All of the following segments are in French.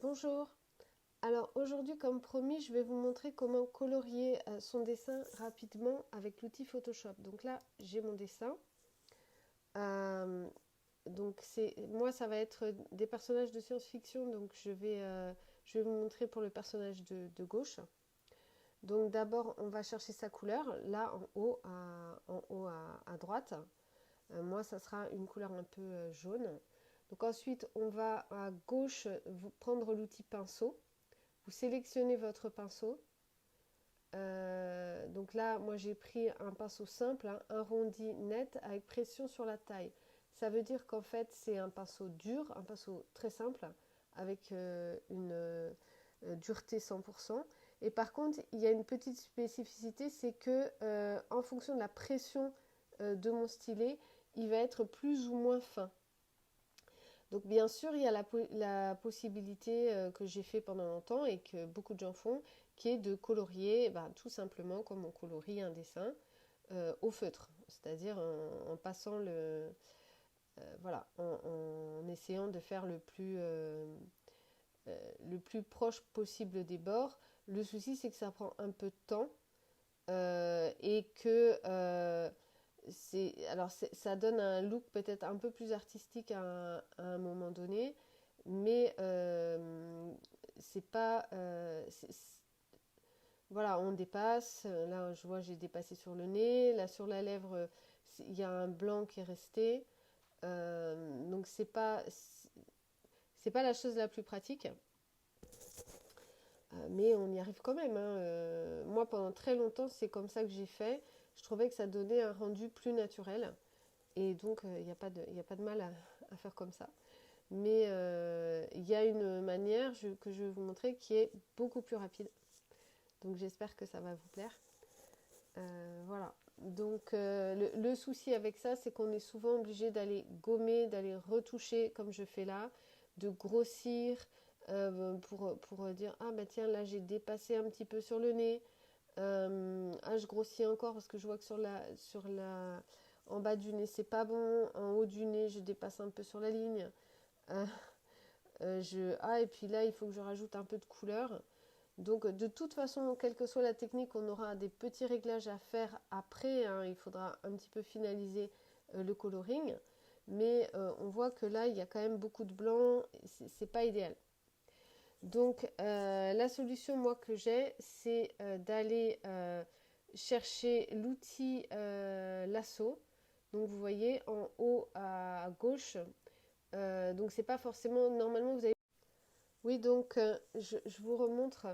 Bonjour. Alors aujourd'hui, comme promis, je vais vous montrer comment colorier son dessin rapidement avec l'outil Photoshop. Donc là, j'ai mon dessin. Euh, moi, ça va être des personnages de science-fiction. Donc je vais vous montrer pour le personnage de gauche. Donc d'abord, on va chercher sa couleur. Là, en haut à droite. Moi, ça sera une couleur un peu jaune. Donc ensuite, on va à gauche vous prendre l'outil pinceau. Vous sélectionnez votre pinceau. Donc là, moi j'ai pris un pinceau simple, hein, un arrondi net avec pression sur la taille. Ça veut dire qu'en fait c'est un pinceau dur, un pinceau très simple avec une dureté 100%. Et par contre, il y a une petite spécificité, c'est que en fonction de la pression de mon stylet, il va être plus ou moins fin. Donc bien sûr, il y a la possibilité que j'ai fait pendant longtemps et que beaucoup de gens font, qui est de colorier tout simplement comme on colorie un dessin au feutre, c'est-à-dire en passant voilà, en essayant de faire le plus proche possible des bords. Le souci, c'est que ça prend un peu de temps et que ça donne un look peut-être un peu plus artistique à un moment donné, mais c'est pas. Voilà, on dépasse. Là, je vois, j'ai dépassé sur le nez. Là, sur la lèvre, il y a un blanc qui est resté. Donc, c'est pas la chose la plus pratique. Mais on y arrive quand même, hein. Moi, pendant très longtemps, c'est comme ça que j'ai fait. Je trouvais que ça donnait un rendu plus naturel. Et donc, il n'y a y a pas de mal à faire comme ça. Mais il y a une manière que je vais vous montrer qui est beaucoup plus rapide. Donc, j'espère que ça va vous plaire. Voilà. Donc, le souci avec ça, c'est qu'on est souvent obligé d'aller gommer, d'aller retoucher, comme je fais là, de grossir pour dire ah bah tiens, là j'ai dépassé un petit peu sur le nez. Ah, je grossis encore parce que je vois que en bas du nez, c'est pas bon. En haut du nez, je dépasse un peu sur la ligne. Euh, et puis là, il faut que je rajoute un peu de couleur. Donc, de toute façon, quelle que soit la technique, on aura des petits réglages à faire après, hein. Il faudra un petit peu finaliser le coloring. Mais on voit que là, il y a quand même beaucoup de blanc. C'est pas idéal. Donc, la solution, moi, que j'ai, c'est d'aller chercher l'outil lasso. Donc, vous voyez, en haut à gauche. Donc, c'est pas forcément... Normalement, vous avez... Oui, donc, je vous remontre.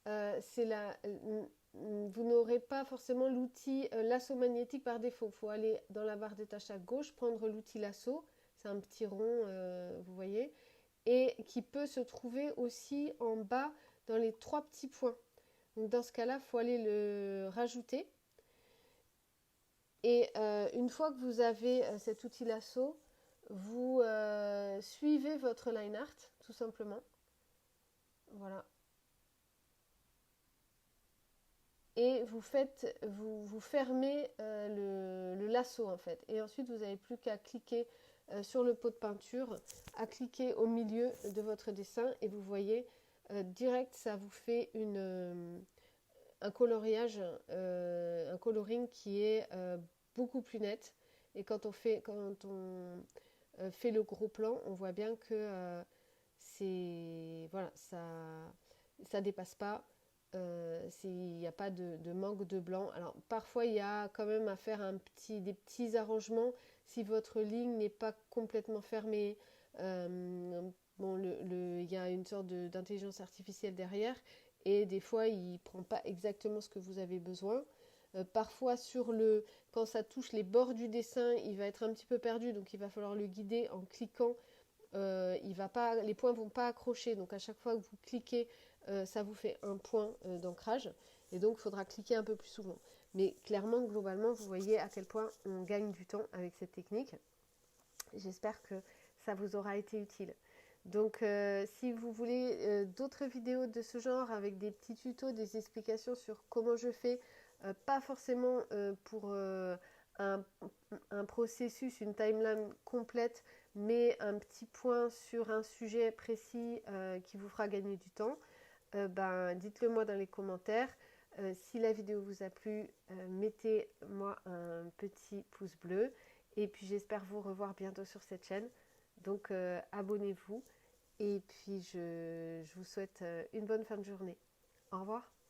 Vous n'aurez pas forcément l'outil lasso magnétique par défaut. Il faut aller dans la barre des tâches à gauche, prendre l'outil lasso. C'est un petit rond, vous voyez, et qui peut se trouver aussi en bas dans les trois petits points. Donc dans ce cas-là, il faut aller le rajouter. Et une fois que vous avez cet outil lasso, vous suivez votre line art, tout simplement. Voilà. Et vous fermez le lasso en fait. Et ensuite, vous n'avez plus qu'à cliquer sur le pot de peinture, à cliquer au milieu de votre dessin et vous voyez direct, ça vous fait un coloriage, un coloring qui est beaucoup plus net. Et quand on fait le gros plan, on voit bien que voilà, ça dépasse pas. Il n'y a pas de manque de blanc. Alors parfois il y a quand même à faire des petits arrangements si votre ligne n'est pas complètement fermée. Bon, il y a une sorte d'intelligence artificielle derrière et des fois il ne prend pas exactement ce que vous avez besoin. Parfois quand ça touche les bords du dessin, il va être un petit peu perdu, donc il va falloir le guider en cliquant. Les points ne vont pas accrocher, donc à chaque fois que vous cliquez, ça vous fait un point d'ancrage, et donc il faudra cliquer un peu plus souvent. Mais clairement, globalement, vous voyez à quel point on gagne du temps avec cette technique. J'espère que ça vous aura été utile. Donc si vous voulez d'autres vidéos de ce genre avec des petits tutos, des explications sur comment je fais, pas forcément pour un processus, une timeline complète, mais un petit point sur un sujet précis qui vous fera gagner du temps, ben, dites-le moi dans les commentaires. Si la vidéo vous a plu, mettez-moi un petit pouce bleu. Et puis j'espère vous revoir bientôt sur cette chaîne. Donc abonnez-vous. Et puis je vous souhaite une bonne fin de journée. Au revoir.